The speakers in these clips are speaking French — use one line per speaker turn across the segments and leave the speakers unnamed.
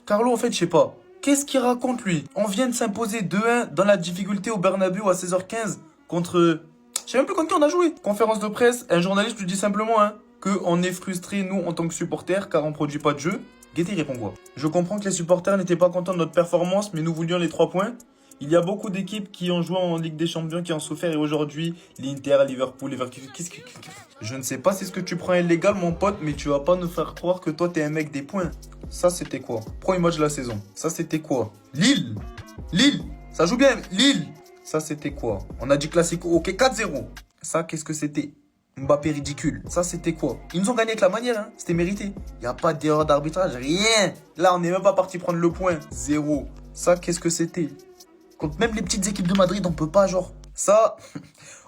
Carlo, en fait, je sais pas. Qu'est-ce qu'il raconte, lui? On vient de s'imposer 2-1 dans la difficulté au Bernabéu à 16h15 contre... Je sais même plus contre qui on a joué. Conférence de presse, un journaliste lui dit simplement qu'on est frustré, nous, en tant que supporters, car on produit pas de jeu. Guetti répond quoi? Je comprends que les supporters n'étaient pas contents de notre performance, mais nous voulions les 3 points. Il y a beaucoup d'équipes qui ont joué en Ligue des Champions, qui ont souffert, et aujourd'hui, l'Inter, Liverpool, Leverkusen... Je ne sais pas si ce que tu prends est légal, mon pote, mais tu vas pas nous faire croire que toi, t'es un mec des points. Ça, c'était quoi? Premier match de la saison. Ça, c'était quoi? Lille. Ça joue bien, Lille. Ça, c'était quoi? On a dit classico, ok, 4-0. Ça, qu'est-ce que c'était? Mbappé ridicule. Ça, c'était quoi? Ils nous ont gagné avec la manière, C'était mérité. Il n'y a pas d'erreur d'arbitrage, rien. Là, on n'est même pas parti prendre le point. 0. Ça, qu'est-ce que c'était? Contre même les petites équipes de Madrid, on peut pas, genre. Ça,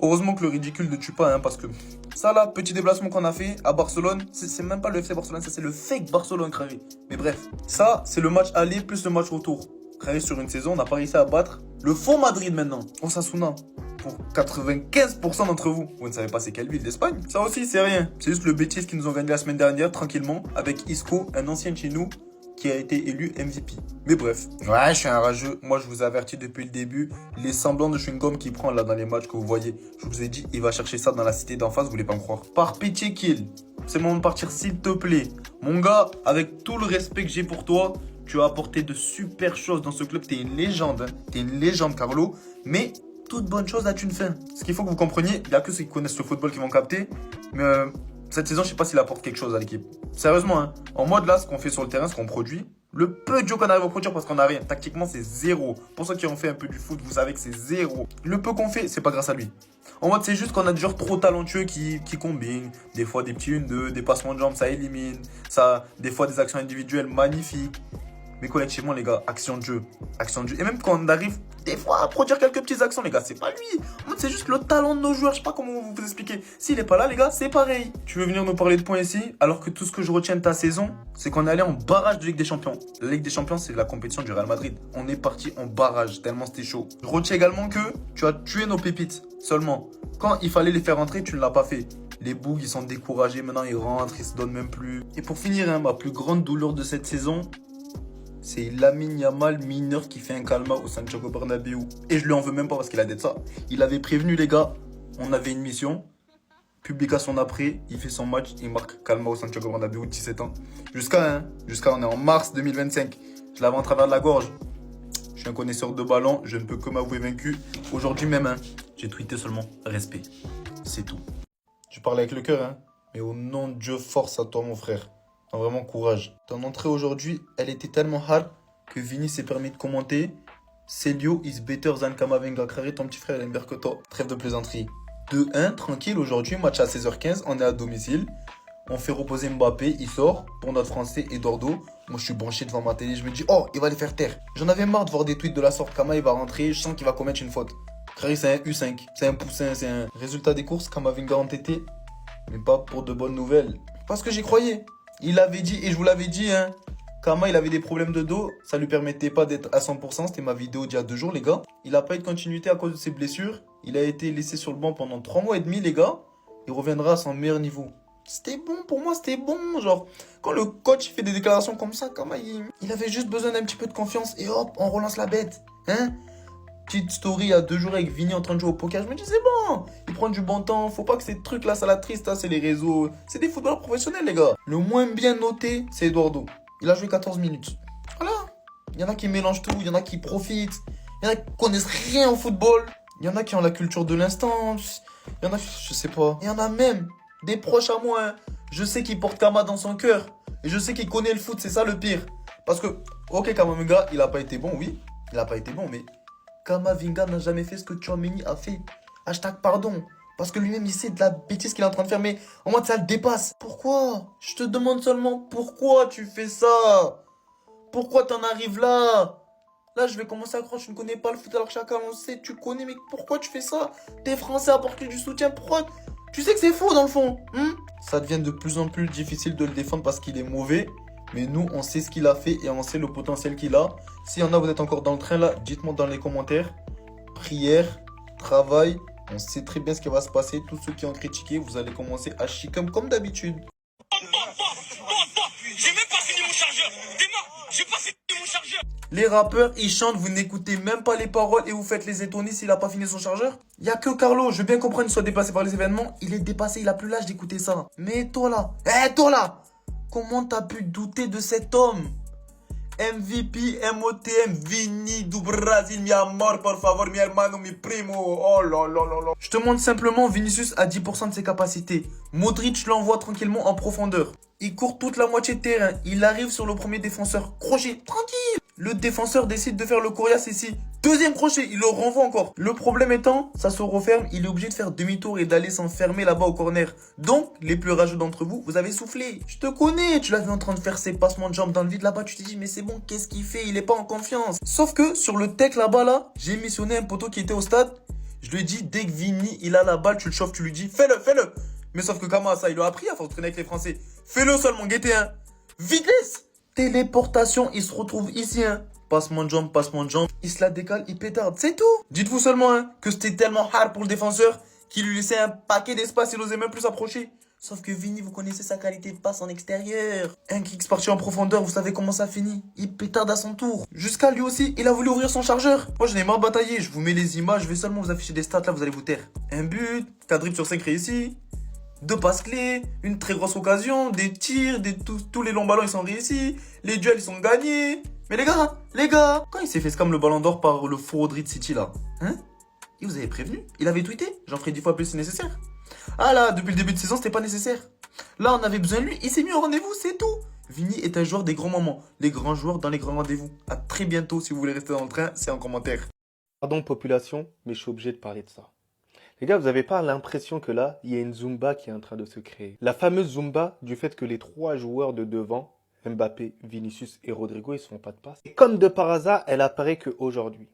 heureusement que le ridicule ne tue pas, parce que... Ça, là, petit déplacement qu'on a fait à Barcelone, c'est même pas le FC Barcelone, ça, c'est le fake Barcelone, Crary. Mais bref, ça, c'est le match aller plus le match retour. Crary, sur une saison, on n'a pas réussi à battre le faux Madrid, maintenant. Osasuna. Pour 95% d'entre vous. Vous ne savez pas c'est quelle ville d'Espagne? Ça aussi, c'est rien. C'est juste le Betis qui nous ont gagné la semaine dernière, tranquillement, avec Isco, un ancien de chez nous, qui a été élu MVP. Mais bref. Ouais, je suis un rageux. Moi, je vous avertis depuis le début. Les semblants de chewing-gum qu'il prend là dans les matchs que vous voyez. Je vous ai dit, il va chercher ça dans la cité d'en face, vous voulez pas me croire. Par pitié kill. C'est le moment de partir, s'il te plaît. Mon gars, avec tout le respect que j'ai pour toi, tu as apporté de super choses dans ce club. T'es une légende, T'es une légende, Carlo. Mais toute bonne chose a une fin. Ce qu'il faut que vous compreniez, il n'y a que ceux qui connaissent le football qui vont capter. Mais cette saison, je sais pas s'il apporte quelque chose à l'équipe. Sérieusement, En mode là, ce qu'on fait sur le terrain, ce qu'on produit, le peu de jeu qu'on arrive à produire parce qu'on n'a rien. Tactiquement, c'est 0. Pour ceux qui ont fait un peu du foot, vous savez que c'est 0. Le peu qu'on fait, c'est pas grâce à lui. En mode, c'est juste qu'on a des joueurs trop talentueux qui combinent. Des fois, des petits 1-2, des passements de jambes, ça élimine. Ça, des fois, des actions individuelles magnifiques. Mais collectivement, les gars, action de jeu. Action de jeu. Et même quand on arrive, des fois, à produire quelques petites actions, les gars, c'est pas lui. En mode, c'est juste le talent de nos joueurs. Je sais pas comment vous expliquer. S'il est pas là, les gars, c'est pareil. Tu veux venir nous parler de points ici, alors que tout ce que je retiens de ta saison, c'est qu'on est allé en barrage de Ligue des Champions. La Ligue des Champions, c'est la compétition du Real Madrid. On est parti en barrage, tellement c'était chaud. Je retiens également que tu as tué nos pépites. Seulement, quand il fallait les faire rentrer, tu ne l'as pas fait. Les bougs, ils sont découragés. Maintenant, ils rentrent, ils se donnent même plus. Et pour finir, ma plus grande douleur de cette saison, c'est Lamine Yamal mineur qui fait un calma au Santiago Bernabéu. Et je lui en veux même pas parce qu'il a dit ça. Il avait prévenu les gars, on avait une mission. Publication d'après, il fait son match, il marque calma au Santiago Bernabéu, 17 ans. Jusqu'à on est en mars 2025. Je l'avais en travers de la gorge. Je suis un connaisseur de ballon, je ne peux que m'avouer vaincu. Aujourd'hui même, j'ai tweeté seulement respect. C'est tout. Je parle avec le cœur, mais au nom de Dieu, force à toi mon frère. Vraiment courage. Ton entrée aujourd'hui, elle était tellement hard que Vini s'est permis de commenter. Celio is better than Kamavinga. Crary, ton petit frère, il aime bien que toi. Trêve de plaisanterie. 2-1, tranquille aujourd'hui, match à 16h15, on est à domicile. On fait reposer Mbappé, il sort pour notre français Eduardo. Moi je suis branché devant ma télé, je me dis oh il va les faire taire. J'en avais marre de voir des tweets de la sorte, Kama il va rentrer, je sens qu'il va commettre une faute. Crary c'est un U5, c'est un poussin, c'est un résultat des courses, Kamavinga entêté. Mais pas pour de bonnes nouvelles. Parce que j'y croyais. Il avait dit, et je vous l'avais dit, Kama, il avait des problèmes de dos. Ça lui permettait pas d'être à 100%. C'était ma vidéo d'il y a 2 jours, les gars. Il n'a pas eu de continuité à cause de ses blessures. Il a été laissé sur le banc pendant 3 mois et demi, les gars. Il reviendra à son meilleur niveau. C'était bon, pour moi, c'était bon. Genre, quand le coach fait des déclarations comme ça, Kama, il avait juste besoin d'un petit peu de confiance. Et hop, on relance la bête. Petite story il y a 2 jours avec Vini en train de jouer au poker. Je me dis, c'est bon, il prend du bon temps. Faut pas que ces trucs-là, ça la triste. C'est les réseaux. C'est des footballeurs professionnels, les gars. Le moins bien noté, c'est Eduardo. Il a joué 14 minutes. Voilà. Il y en a qui mélangent tout. Il y en a qui profitent. Il y en a qui connaissent rien au football. Il y en a qui ont la culture de l'instant. Il y en a, je sais pas. Il y en a même des proches à moi. Je sais qu'il porte Kama dans son cœur. Et je sais qu'il connaît le foot. C'est ça le pire. Parce que, ok, Kamavinga, il a pas été bon, oui. Il a pas été bon, mais Kamavinga n'a jamais fait ce que Tchouaméni a fait. Hashtag pardon. Parce que lui-même, il sait de la bêtise qu'il est en train de faire, mais au moins ça le dépasse. Pourquoi? Je te demande seulement pourquoi tu fais ça? Pourquoi t'en arrives là? Là, je vais commencer à croire que tu ne connais pas le foot alors que chacun on sait, tu connais, mais pourquoi tu fais ça? T'es français, apporte-lui du soutien, pourquoi? Tu sais que c'est faux dans le fond. Ça devient de plus en plus difficile de le défendre parce qu'il est mauvais. Mais nous, on sait ce qu'il a fait et on sait le potentiel qu'il a. S'il y en a, vous êtes encore dans le train là, dites-moi dans les commentaires. Prière, travail, on sait très bien ce qui va se passer. Tous ceux qui ont critiqué, vous allez commencer à chier comme d'habitude.
J'ai même pas fini mon chargeur. Démarre, j'ai pas fini
Les rappeurs, ils chantent, vous n'écoutez même pas les paroles et vous faites les étonner s'il a pas fini son chargeur. Y a que Carlo, je veux bien comprendre qu'il soit dépassé par les événements. Il est dépassé, il a plus l'âge d'écouter ça. Mais toi là, comment t'as pu douter de cet homme? MVP, MOTM, Vini du Brasil, mi amor, por favor, mi hermano, mi primo. Oh là là là là. Je te montre simplement Vinicius à 10% de ses capacités. Modric l'envoie tranquillement en profondeur. Il court toute la moitié de terrain. Il arrive sur le premier défenseur. Crochet, tranquille. Le défenseur décide de faire le coriace ici. Deuxième crochet, il le renvoie encore. Le problème étant, ça se referme, il est obligé de faire demi-tour et d'aller s'enfermer là-bas au corner. Donc, les plus rageux d'entre vous, vous avez soufflé. Je te connais, tu l'as vu en train de faire ses passements de jambes dans le vide là-bas, tu t'es dit, mais c'est bon, qu'est-ce qu'il fait? Il est pas en confiance. Sauf que, sur le tech là-bas, là, j'ai missionné un poteau qui était au stade. Je lui ai dit, dès que Vini, il a la balle, tu le chauffes, tu lui dis, fais-le, fais-le. Mais sauf que Kama, ça, il l'a appris à force de traîner avec les Français. Fais-le seulement, guettez, hein. Vitesse. Téléportation, il se retrouve ici, hein. Passement de jambe, il se la décale, il pétarde, c'est tout. Dites-vous seulement hein, que c'était tellement hard pour le défenseur qu'il lui laissait un paquet d'espace et n'osait même plus s'approcher. Sauf que Vini, vous connaissez sa qualité de passe en extérieur. Un kick parti en profondeur, vous savez comment ça finit. Il pétarde à son tour. Jusqu'à lui aussi, il a voulu ouvrir son chargeur. Moi, je n'ai marre bataillé. Je vous mets les images, je vais seulement vous afficher des stats, là, vous allez vous taire. Un but, 4 dribbles sur 5 réussis. 2 passes clés, une très grosse occasion, des tirs, tous les longs ballons ils sont réussis, les duels ils sont gagnés. Mais les gars, quand il s'est fait scam le ballon d'or par le faux de City là, hein? Il vous avait prévenu, il avait tweeté, j'en ferai 10 fois plus si nécessaire. Ah là, depuis le début de saison c'était pas nécessaire. Là on avait besoin de lui, il s'est mis au rendez-vous, c'est tout. Vini est un joueur des grands moments, les grands joueurs dans les grands rendez-vous. À très bientôt si vous voulez rester dans le train, c'est en commentaire.
Pardon population, mais je suis obligé de parler de ça. Les gars, vous avez pas l'impression que là, il y a une Zumba qui est en train de se créer. La fameuse Zumba du fait que les 3 joueurs de devant, Mbappé, Vinicius et Rodrigo, ils ne se font pas de passe. Et comme de par hasard, elle apparaît qu'aujourd'hui.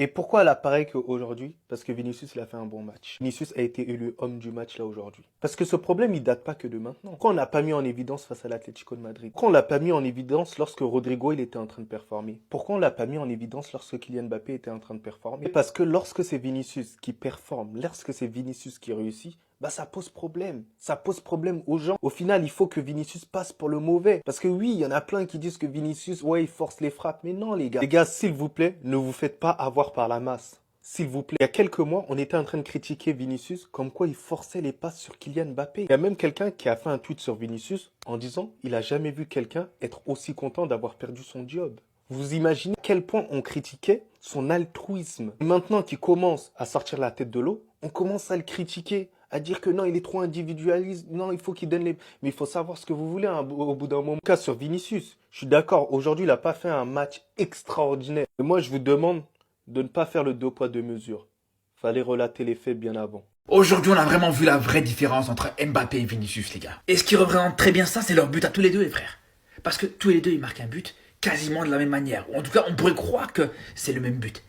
Et pourquoi elle apparaît qu'aujourd'hui? Parce que Vinicius, il a fait un bon match. Vinicius a été élu homme du match là aujourd'hui. Parce que ce problème, il date pas que de maintenant. Pourquoi on l'a pas mis en évidence face à l'Atlético de Madrid? Pourquoi on l'a pas mis en évidence lorsque Rodrigo, il était en train de performer? Pourquoi on l'a pas mis en évidence lorsque Kylian Mbappé était en train de performer? Parce que lorsque c'est Vinicius qui performe, lorsque c'est Vinicius qui réussit, bah ça pose problème. Ça pose problème aux gens. Au final, il faut que Vinicius passe pour le mauvais. Parce que oui, il y en a plein qui disent que Vinicius, ouais, il force les frappes. Mais non, les gars. Les gars, s'il vous plaît, ne vous faites pas avoir par la masse. S'il vous plaît. Il y a quelques mois, on était en train de critiquer Vinicius comme quoi il forçait les passes sur Kylian Mbappé. Il y a même quelqu'un qui a fait un tweet sur Vinicius en disant il a jamais vu quelqu'un être aussi content d'avoir perdu son job. Vous imaginez à quel point on critiquait son altruisme. Et maintenant qu'il commence à sortir la tête de l'eau, on commence à le critiquer, à dire que non, il est trop individualiste, non, il faut qu'il donne les... Mais il faut savoir ce que vous voulez hein, au bout d'un moment. En tout cas, sur Vinicius, je suis d'accord, aujourd'hui, il n'a pas fait un match extraordinaire. Mais moi, je vous demande de ne pas faire le 2 poids 2 mesures. Fallait relater les faits bien avant.
Aujourd'hui, on a vraiment vu la vraie différence entre Mbappé et Vinicius, les gars. Et ce qui représente très bien ça, c'est leur but à tous les deux, les frères. Parce que tous les deux, ils marquent un but quasiment de la même manière. Ou en tout cas, on pourrait croire que c'est le même but.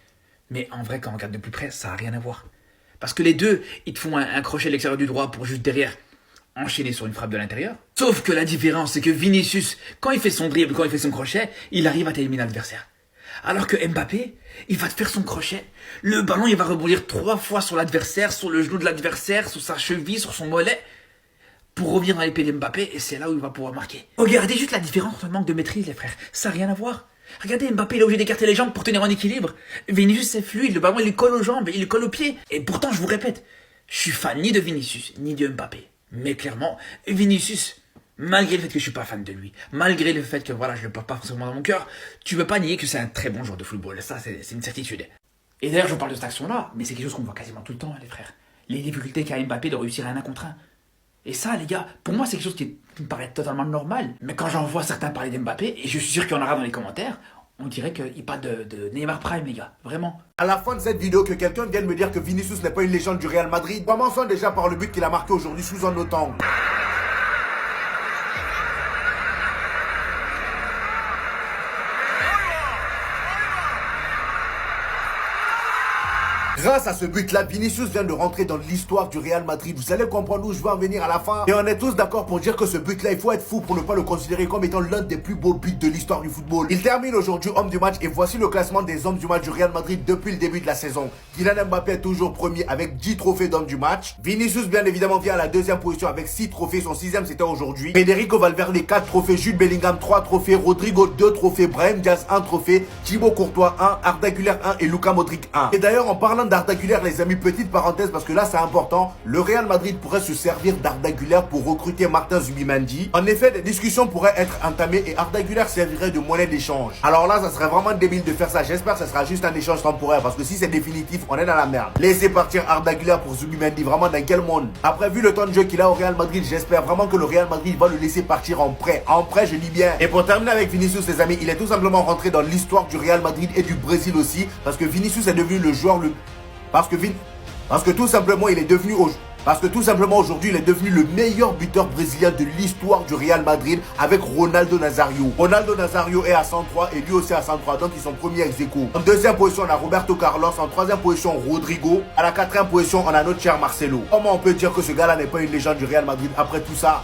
Mais en vrai, quand on regarde de plus près, ça n'a rien à voir. Parce que les deux, ils te font un crochet à l'extérieur du droit pour juste derrière enchaîner sur une frappe de l'intérieur. Sauf que la différence, c'est que Vinicius, quand il fait son dribble, quand il fait son crochet, il arrive à t'éliminer l'adversaire. Alors que Mbappé, il va te faire son crochet, le ballon il va rebondir 3 fois sur l'adversaire, sur le genou de l'adversaire, sur sa cheville, sur son mollet, pour revenir dans l'épée de Mbappé, et c'est là où il va pouvoir marquer. Regardez juste la différence entre le manque de maîtrise, les frères, ça n'a rien à voir. Regardez, Mbappé il est obligé d'écarter les jambes pour tenir en équilibre. Vinicius c'est fluide, le ballon il lui colle aux jambes, il lui colle aux pieds. Et pourtant, je vous répète, je suis fan ni de Vinicius, ni de Mbappé. Mais clairement, Vinicius, malgré le fait que je suis pas fan de lui, malgré le fait que voilà, je le porte pas forcément dans mon cœur, tu peux pas nier que c'est un très bon joueur de football. Ça, c'est une certitude. Et d'ailleurs, je vous parle de cette action-là, mais c'est quelque chose qu'on voit quasiment tout le temps, les frères. Les difficultés qu'a Mbappé de réussir à un contre un. Et ça, les gars, pour moi, c'est quelque chose qui me paraît totalement normal. Mais quand j'en vois certains parler d'Mbappé, et je suis sûr qu'il y en aura dans les commentaires, on dirait qu'il parle de Neymar Prime, les gars. Vraiment.
À la fin de cette vidéo, que quelqu'un vienne me dire que Vinicius n'est pas une légende du Real Madrid, commençons déjà par le but qu'il a marqué aujourd'hui sous un autre angle. Grâce à ce but-là, Vinicius vient de rentrer dans l'histoire du Real Madrid. Vous allez comprendre où je veux en venir à la fin. Et on est tous d'accord pour dire que ce but-là, il faut être fou pour ne pas le considérer comme étant l'un des plus beaux buts de l'histoire du football. Il termine aujourd'hui homme du match et voici le classement des hommes du match du Real Madrid depuis le début de la saison. Kylian Mbappé est toujours premier avec 10 trophées d'homme du match. Vinicius bien évidemment vient à la deuxième position avec 6 trophées. Son sixième c'était aujourd'hui. Federico Valverde 4 trophées. Jude Bellingham 3 trophées. Rodrigo 2 trophées. Brahim Diaz 1 trophée. Thibaut Courtois 1. Arda Güler 1 et Luka Modric 1. Et d'ailleurs en parlant d'Arda Güler les amis, petite parenthèse parce que là c'est important. Le Real Madrid pourrait se servir d'Arda Güler pour recruter Martin Zubimendi. En effet des discussions pourraient être entamées et Arda Güler servirait de monnaie d'échange. Alors là ça serait vraiment débile de faire ça. J'espère que ça sera juste un échange temporaire parce que si c'est définitif on est dans la merde. Laissez partir Arda Güler pour Zubimendi, vraiment dans quel monde? Après vu le temps de jeu qu'il a au Real Madrid, j'espère vraiment que le Real Madrid va le laisser partir en prêt. En prêt je dis bien. Et pour terminer avec Vinicius les amis, il est tout simplement rentré dans l'histoire du Real Madrid et du Brésil aussi parce que Vinicius est devenu le joueur parce que tout simplement il est devenu aujourd'hui il est devenu le meilleur buteur brésilien de l'histoire du Real Madrid avec Ronaldo Nazario. Ronaldo Nazario est à 103 et lui aussi à 103, donc ils sont premiers ex aequo. En deuxième position on a Roberto Carlos, en troisième position Rodrigo, à la quatrième position on a notre cher Marcelo. Comment on peut dire que ce gars là n'est pas une légende du Real Madrid après tout ça?